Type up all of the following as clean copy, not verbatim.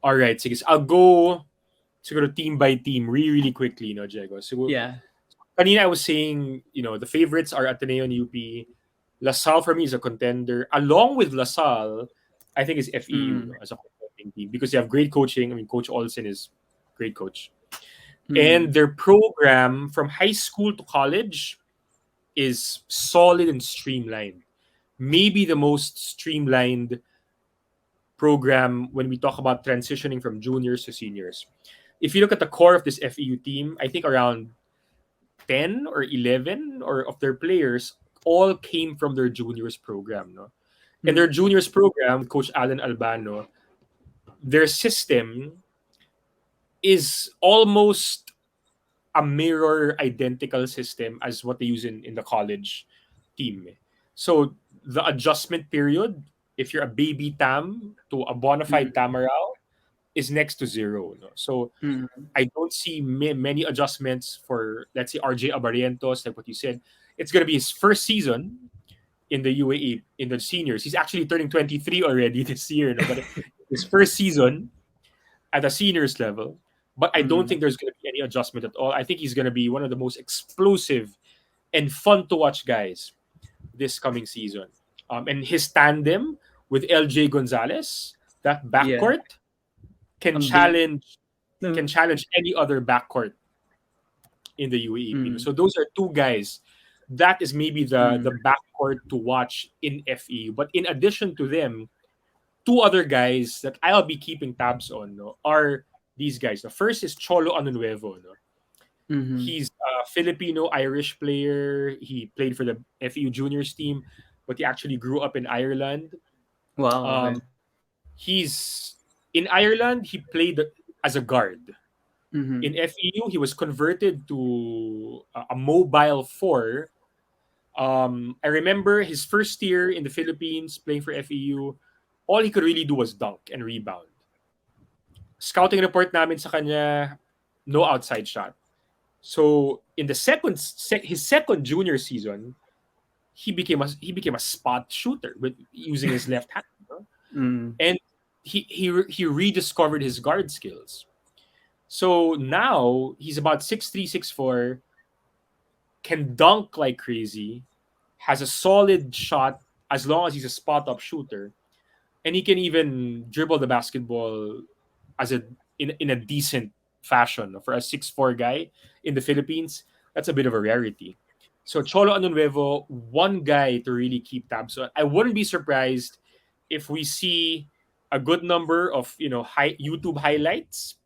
All right, sige. So I'll go siguro team by team really quickly, no, Diego. So Yeah. kanina I was saying, the favorites are Ateneo and UP. LaSalle for me is a contender. Along with LaSalle, I think is FEU, Mm. no, as a contending team because they have great coaching. I mean, Coach Olsen is great coach. And Mm. their program from high school to college is solid and streamlined. Maybe the most streamlined program when we talk about transitioning from juniors to seniors. If you look at the core of this FEU team, I think around 10 or 11 or of their players all came from their juniors program, no? And their Mm. juniors program with Coach Alan Albano, their system is almost a mirror identical system as what they use in the college team. So the adjustment period, if you're a baby tam to a bona fide Mm. Tamarao, is next to zero. No? So Mm. I don't see many adjustments for, let's say, RJ Abarrientos, like what you said. It's going to be his first season in the UAE, in the seniors. He's actually turning 23 already this year, no? But his first season at the seniors level. But I don't Mm. think there's going to be any adjustment at all. I think he's going to be one of the most explosive and fun to watch guys this coming season. And his tandem with LJ Gonzalez, that Yeah. backcourt can Amazing. challenge can challenge any other backcourt in the UAE. Mm. So those are two guys. That is maybe the Mm. backcourt to watch in FEU. But in addition to them, two other guys that I'll be keeping tabs on, no, are these guys. The first is Cholo Ano Nuevo. No? Mm-hmm. He's a Filipino-Irish player. He played for the FEU juniors team, but he actually grew up in Ireland. Wow. Okay. Um, he's in Ireland. He played as a guard. Mm-hmm. In FEU, he was converted to a mobile four. I remember his first year in the Philippines playing for FEU. All he could really do was dunk and rebound. Scouting report namin sa kanya, no outside shot. So in the his second junior season, he became a spot shooter with using his left hand, no? Mm. And he rediscovered his guard skills. So now he's about 6'3", 6'4", can dunk like crazy, has a solid shot as long as he's a spot up shooter, and he can even dribble the basketball as in a decent fashion for a 6'4" guy in the Philippines. That's a bit of a rarity. So Cholo Ano Nuevo, one guy to really keep tabs on. I wouldn't be surprised if we see a good number of high YouTube highlights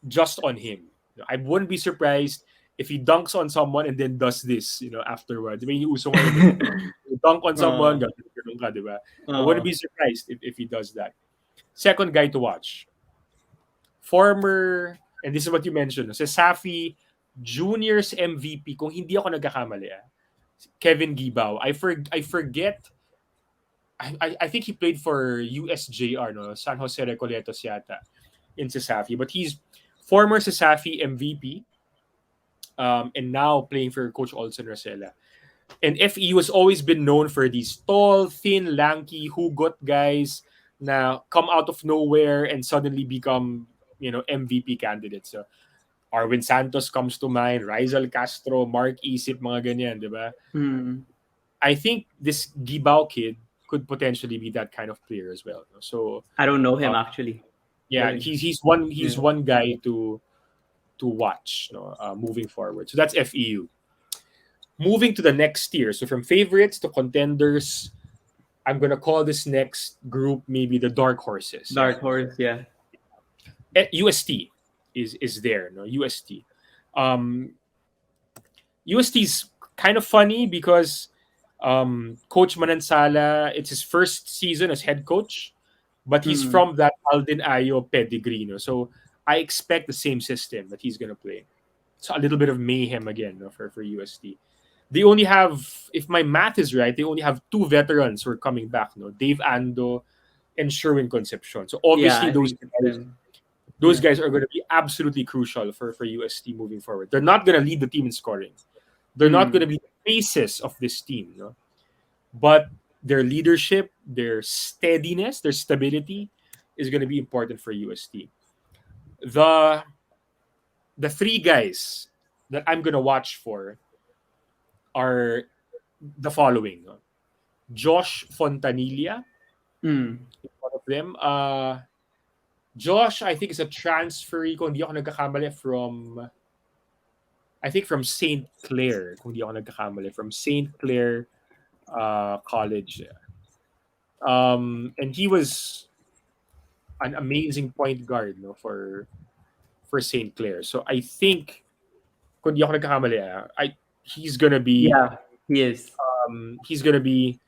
just on him. I wouldn't be surprised if he dunks on someone and then does this, afterwards. Di ba yung uso ngayon eh? You dunk on someone, uh, ganun ka, di ba? I wouldn't uh, be surprised if he does that. Second guy to watch, former, and this is what you mentioned, no? Si Safi, Juniors MVP, kung hindi ako nagkakamali, Kevin Gibao. I forget, I think he played for USJR, no? San Jose Recoletos yata, in Safi. But he's former Safi MVP, and now playing for Coach Olsen Rosella. And FEU has always been known for these tall, thin, lanky, hugot guys na come out of nowhere and suddenly become, MVP candidates. So, Arwin Santos comes to mind, Rizal Castro, Mark Isip, mga ganyan, di ba? mm. I think this Gibao kid could potentially be that kind of player as well. No? So, I don't know uh, him actually. yeah, Really. he's Yeah. one guy to watch, no, moving forward. So that's FEU. Moving to the next tier, so from favorites to contenders, I'm gonna call this next group maybe the dark horses. Yeah, Dark Horse. Yeah. UST is there. No, UST. Um, UST's kind of funny because Coach Manansala, it's his first season as head coach, but he's Mm. from that Alden Ayo pedigree. No? So I expect the same system that he's gonna play. So a little bit of mayhem again, no, for UST. They only have, if my math is right, they only have two veterans who are coming back, no, Dave Ando and Sherwin Concepcion. So Yeah, obviously I those think it's guys, them. those Yeah. guys are going to be absolutely crucial for UST moving forward. They're not going to lead the team in scoring. They're not going Mm. to be the faces of this team, no? But their leadership, their steadiness, their stability is going to be important for UST. The the three guys that I'm going to watch for are the following. No? Josh Fontanilla, one of them. Josh, I think, is a transferee, kung di ako nagkakamali, from, I think, from St. Clair, kung di ako nagkakamali, from St. Clair College. And he was an amazing point guard, no, for St. Clair. So I think, kung di ako nagkakamali, he's gonna be, yeah, yes, he's gonna be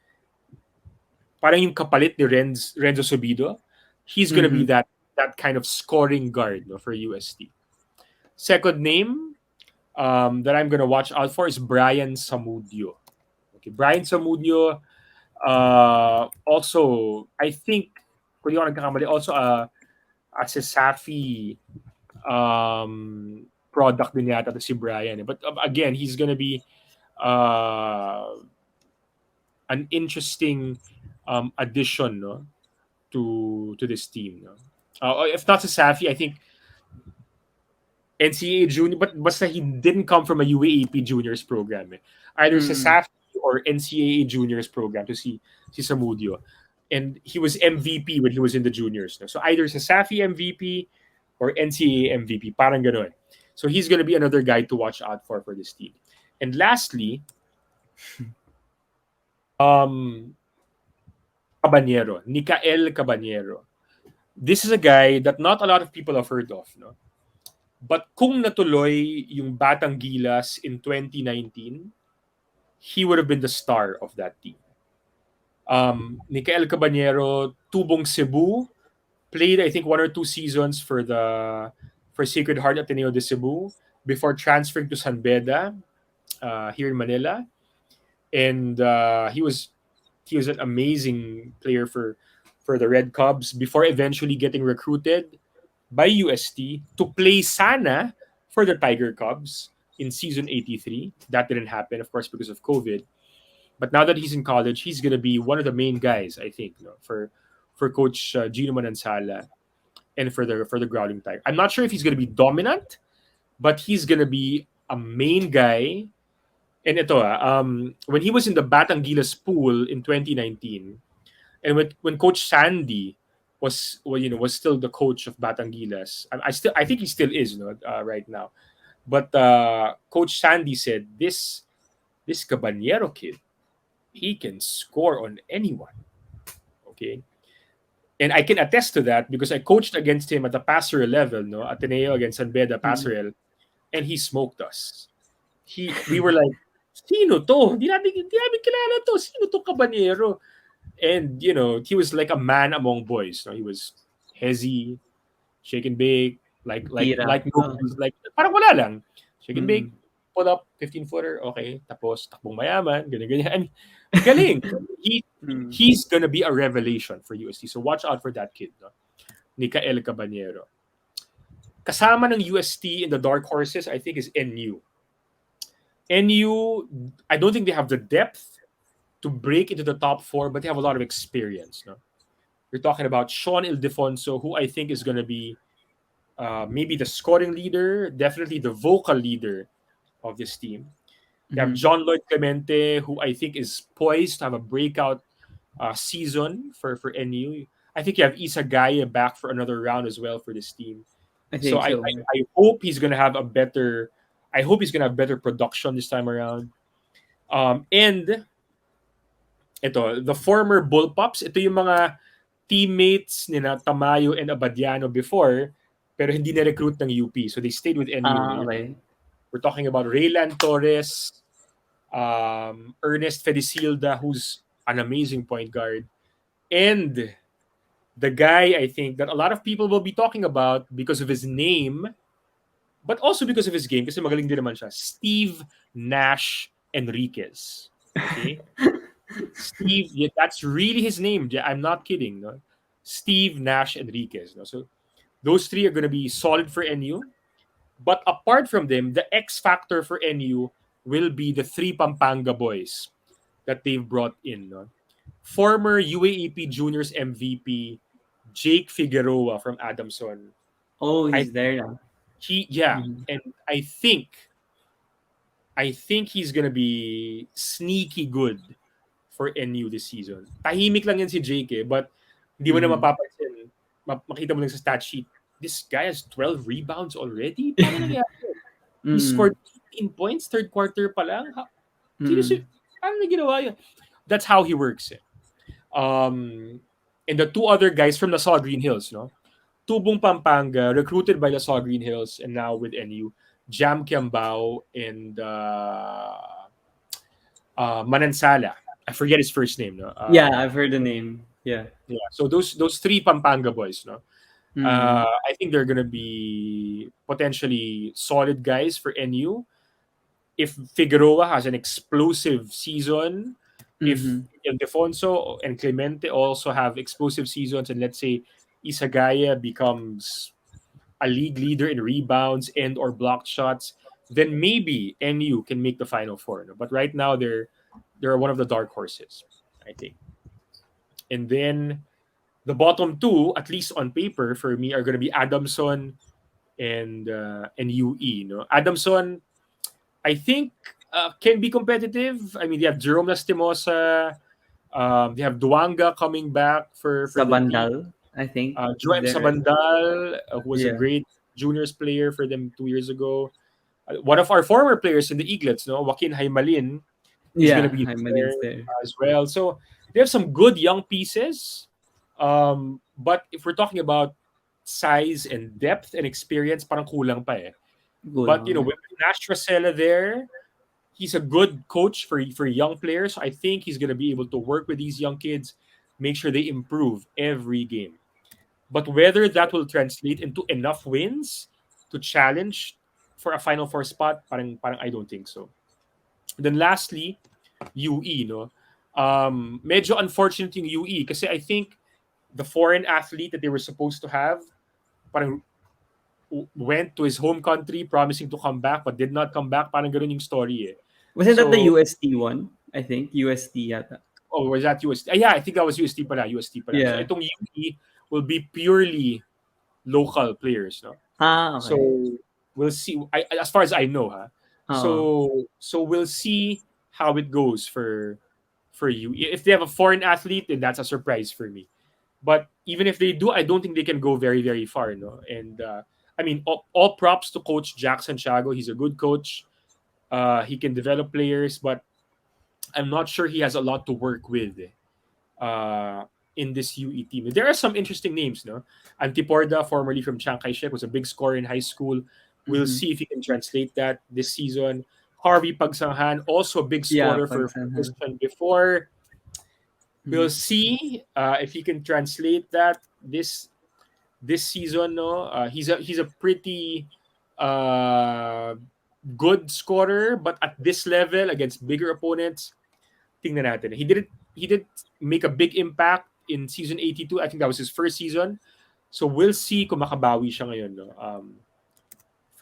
parang yung kapalit ni Renzo Subido. He's gonna be that kind of scoring guard, no, for UST. Second name that I'm gonna watch out for is Brian Samudio. Okay, Brian Samudio, also, I think, kung di ako nagkakamali, also a Safi product din yata to si Brian. But again, he's gonna be an interesting addition, no, to this team. No? If not to Safi, I think NCAA junior, but basta he didn't come from a UAAP juniors program. Either sa Safi or NCAA juniors program to see si Samudio. And he was MVP when he was in the juniors. No? So either sa Safi MVP or NCAA MVP, parang ganon. So he's going to be another guy to watch out for this team. And lastly, Cabanero, Nicael Cabanero. This is a guy that not a lot of people have heard of, no? But kung natuloy yung Batang Gilas in 2019, he would have been the star of that team. Nicael Cabanero, Tubong Cebu, played I think 1 or 2 seasons for Sacred Heart Ateneo de Cebu before transferring to San Beda here in Manila, and he was an amazing player for the Red Cubs before eventually getting recruited by UST to play sana for the Tiger Cubs in season 83. That didn't happen, of course, because of COVID. But now that he's in college, he's going to be one of the main guys, I think, no, for Coach Gino Manansala and for the Growling Tiger. I'm not sure if he's going to be dominant, but he's going to be a main guy. And ito, when he was in the Batangilas pool in 2019, and when Coach Sandy was still the coach of Batangilas, I think he still is, right now. But Coach Sandy said this Cabanero kid, he can score on anyone. Okay. And I can attest to that because I coached against him at the Passerelle level, no, Ateneo against San Beda Passerelle, and he smoked us. We were like, sino to? Di namin kilala to. Sino to Cabanero? And he was like a man among boys. No? He was hezzy, shake and bake, like parang wala lang. Shake and bake, pull up, 15-footer, okay, tapos takbong mayaman, ganyan. Galing. He's gonna be a revelation for UST. So watch out for that kid, no? Nicael Cabanero. Kasama ng UST in the dark horses, I think, is NU. NU, I don't think they have the depth to break into the top 4, but they have a lot of experience. No? We're talking about Sean Ildefonso, who I think is going to be maybe the scoring leader, definitely the vocal leader of this team. You have John Lloyd Clemente, who I think is poised to have a breakout season for NU. I think you have Isa Gaya back for another round as well for this team. I hope he's going to have better production this time around. And ito, the former Bullpups, ito yung mga teammates nina Tamayo and Abadiano before, pero hindi na-recruit ng UP. So they stayed with NU. Okay. We're talking about Raylan Torres, Ernest Fedicilda, who's an amazing point guard, and the guy I think that a lot of people will be talking about because of his name, but also because of his game, kasi magaling din naman siya, Steve Nash Enriquez. Okay? Steve, yeah, that's really his name. I'm not kidding. No? Steve Nash Enriquez. No? So those three are going to be solid for NU. But apart from them, the X factor for NU will be the 3 Pampanga boys that they've brought in. No? Former UAAP Juniors MVP Jake Figueroa from Adamson. Oh, I he's there now. yeah, Mhm. and I think he's gonna be sneaky good for NU this season. Tahimik lang yan si Jake but hindi mo na Mhm. mapapansin. Makita mo lang sa stat sheet, this guy has 12 rebounds already? Paano nangyari? He Mhm. scored 18 points third quarter pa lang? Sino Mhm. paano na ginawa yun? That's how he works. And the two other guys from Nassau Green Hills, no? Tubong Pampanga, recruited by Nassau Green Hills and now with NU. Jam Kiambao and Manansala. I forget his first name. No? Yeah, I've heard the name. Yeah. Yeah. So those three Pampanga boys, no. Mhm. I think they're gonna be potentially solid guys for NU. If Figueroa has an explosive season, if Mhm. Ildefonso and Clemente also have explosive seasons, and let's say Isagaya becomes a league leader in rebounds and or blocked shots, then maybe NU can make the Final Four. No? But right now they're one of the dark horses, I think. And then the bottom two, at least on paper for me, are going to be Adamson and UE. No, Adamson, I think can be competitive. I mean, they have Jerome Lastimosa, they have Duanga coming back for their team. Sabandal, I think, is Joem there, right? Sabandal, who was a Yeah. great juniors player for them 2 years ago. One of our former players in the Eaglets, no, Joaquin Haimalin, is going to Yeah, be there Haimalin's there. as well. So they have some good young pieces. But if we're talking about size and depth and experience, parang kulang pa eh. But Kulang, with Nash Rosella there, he's a good coach for young players. I think he's gonna be able to work with these young kids, make sure they improve every game. But whether that will translate into enough wins to challenge for a Final Four spot, parang I don't think so. Then lastly, UE, no? Medyo unfortunate yung UE kasi I think the foreign athlete that they were supposed to have parang went to his home country promising to come back but did not come back. Parang ganun yung story eh. Wasn't that the So, UST one? I think UST yata. oh, was that UST? Yeah, I think that was UST pala, UST pala. So Yeah. itong UE will be purely local players, no? Ah, So okay. we'll see. As far as I know, Oo. So we'll see how it goes for you. If they have a foreign athlete, then that's a surprise for me. But even if they do, I don't think they can go very very far. No, and I mean, all props to Coach Jackson Chago. He's a good coach. He can develop players, but I'm not sure he has a lot to work with uh, in this UE team. There are some interesting names, no? Antiporda, formerly from Chiang Kai-shek, was a big scorer in high school. We'll Mhm. see if he can translate that this season. Harvey Pagsanghan, also a big Yeah, scorer for Pagsanhan. Christian before. We'll Mhm. see if he can translate that this season. No, he's a pretty uh, good scorer, but at this level against bigger opponents, tingnan natin. He did make a big impact in season 82. I think that was his first season. So we'll see kung makabawi siya ngayon no.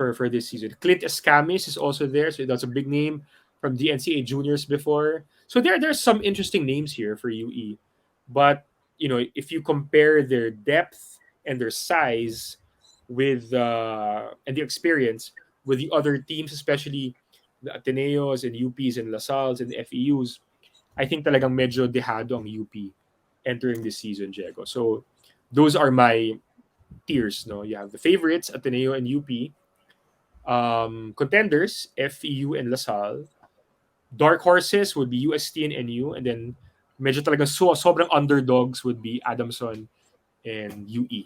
For this season. Clint Escamis is also there, so that's a big name from the NCAA juniors before. So there's some interesting names here for UE. But if you compare their depth and their size with and their experience with the other teams, especially the Ateneos and UPs and LaSalle's and FEUs, I think talagang medyo dehado ang UP entering this season, Diego. So those are my tiers. No, you have the favorites, Ateneo and UP. Contenders, FEU and LaSalle. Dark horses would be UST and NU, and then medyo talagang sobrang underdogs would be Adamson and UE.